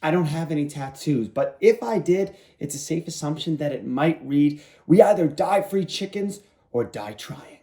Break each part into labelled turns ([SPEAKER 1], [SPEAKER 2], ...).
[SPEAKER 1] I don't have any tattoos, but if I did, it's a safe assumption that it might read, "We either die free chickens or die trying."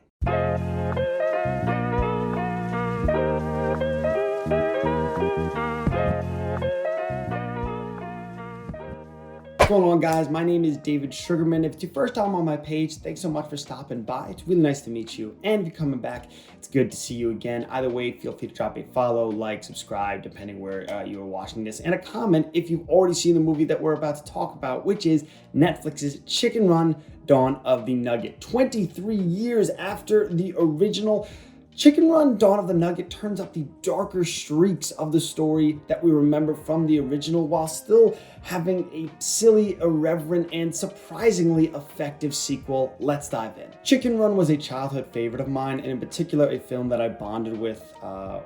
[SPEAKER 1] What's going on, guys? My name is David Sugarman. If it's your first time on my page, thanks so much for stopping by. It's really nice to meet you. And if you're coming back, it's good to see you again. Either way, feel free to drop a follow, like, subscribe, depending where you are watching this, and a comment if you've already seen the movie that we're about to talk about, which is Netflix's Chicken Run: Dawn of the Nugget. 23 years after the original, Chicken Run: Dawn of the Nugget turns up the darker streaks of the story that we remember from the original, while still having a silly, irreverent, and surprisingly effective sequel. Let's dive in. Chicken Run was a childhood favorite of mine, and in particular a film that I bonded with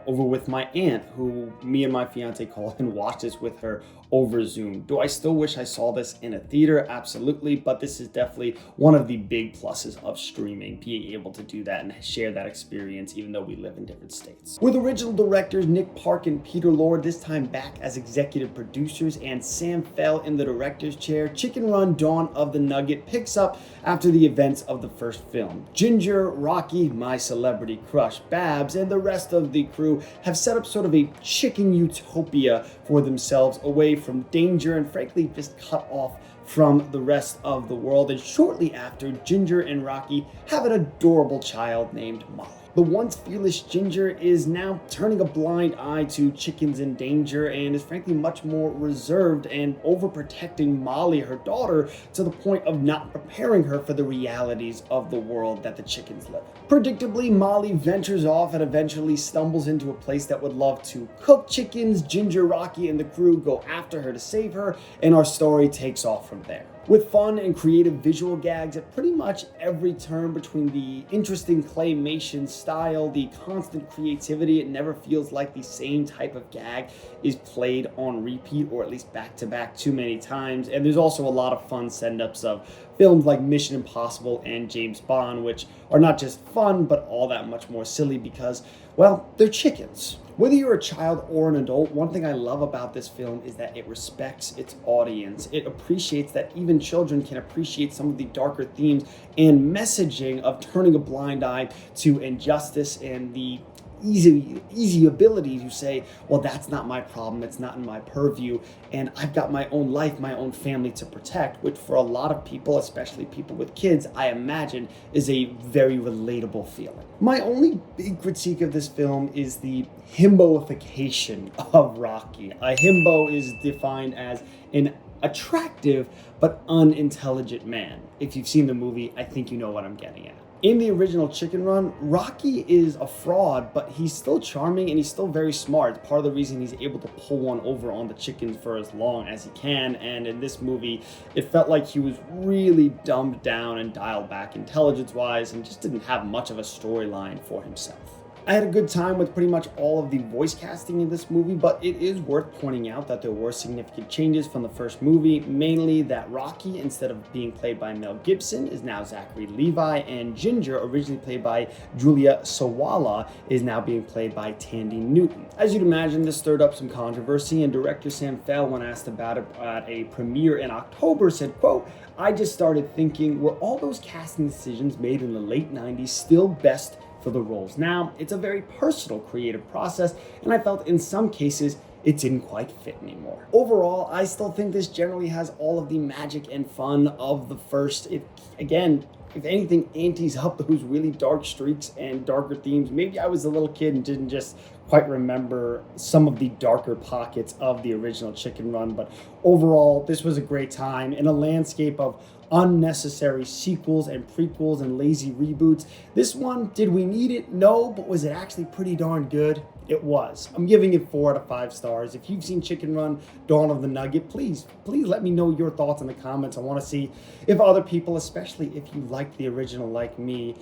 [SPEAKER 1] over with my aunt, who me and my fiance call and watched this with her over Zoom. Do I still wish I saw this in a theater? Absolutely, but this is definitely one of the big pluses of streaming, being able to do that and share that experience even though we live in different states. With original directors Nick Park and Peter Lord this time back as executive producers and Sam Fell in the director's chair, Chicken Run: Dawn of the Nugget picks up after the events of the first film. Ginger, Rocky, my celebrity crush Babs, and the rest of the crew have set up sort of a chicken utopia for themselves, away from danger and frankly just cut off from the rest of the world. And shortly after, Ginger and Rocky have an adorable child named Molly. The once fearless Ginger is now turning a blind eye to chickens in danger and is frankly much more reserved and overprotecting Molly, her daughter, to the point of not preparing her for the realities of the world that the chickens live in. Predictably, Molly ventures off and eventually stumbles into a place that would love to cook chickens. Ginger, Rocky, and the crew go after her to save her, and our story takes off from there. With fun and creative visual gags at pretty much every turn, between the interesting claymation style, the constant creativity, it never feels like the same type of gag is played on repeat, or at least back to back too many times. And there's also a lot of fun send-ups of films like Mission Impossible and James Bond, which are not just fun, but all that much more silly because, well, they're chickens. Whether you're a child or an adult, one thing I love about this film is that it respects its audience. It appreciates that even children can appreciate some of the darker themes and messaging of turning a blind eye to injustice and the easy ability to say, well, that's not my problem, it's not in my purview, and I've got my own life, my own family to protect, which for a lot of people, especially people with kids, I imagine is a very relatable feeling. My only big critique of this film is the himboification of Rocky. A himbo is defined as an attractive but unintelligent man. If you've seen the movie, I think you know what I'm getting at. In the original Chicken Run, Rocky is a fraud, but he's still charming and he's still very smart. It's part of the reason he's able to pull one over on the chickens for as long as he can. And in this movie, it felt like he was really dumbed down and dialed back intelligence-wise and just didn't have much of a storyline for himself. I had a good time with pretty much all of the voice casting in this movie, but it is worth pointing out that there were significant changes from the first movie, mainly that Rocky, instead of being played by Mel Gibson, is now Zachary Levi, and Ginger, originally played by Julia Sawalha, is now being played by Tandy Newton. As you'd imagine, this stirred up some controversy, and director Sam Fell, when asked about it at a premiere in October, said, quote, "I just started thinking, were all those casting decisions made in the late 90s still best for the roles now? It's a very personal creative process, and I felt in some cases it didn't quite fit anymore." Overall, I still think this generally has all of the magic and fun of the first. If anything, antes up those really dark streaks and darker themes. Maybe I was a little kid and didn't just quite remember some of the darker pockets of the original Chicken Run, but overall, this was a great time in a landscape of unnecessary sequels and prequels and lazy reboots. This one, did we need it? No, but was it actually pretty darn good? It was. I'm giving it 4 out of 5 stars. If you've seen Chicken Run: Dawn of the Nugget, please let me know your thoughts in the comments. I want to see if other people, especially if you liked the original like me,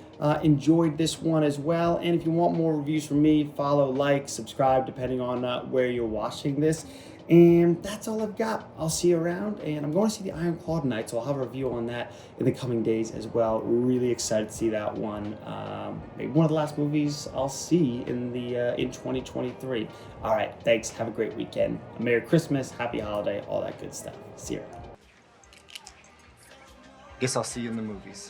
[SPEAKER 1] enjoyed this one as well. And if you want more reviews from me, follow, like, subscribe, depending on where you're watching this. And that's all I've got. I'll see you around, and I'm going to see the Iron Claw tonight, so I'll have a review on that in the coming days as well. Really excited to see that one. Maybe one of the last movies I'll see in 2023. All right, thanks. Have a great weekend. A Merry Christmas, Happy Holiday, all that good stuff. See you.
[SPEAKER 2] Guess I'll see you in the movies.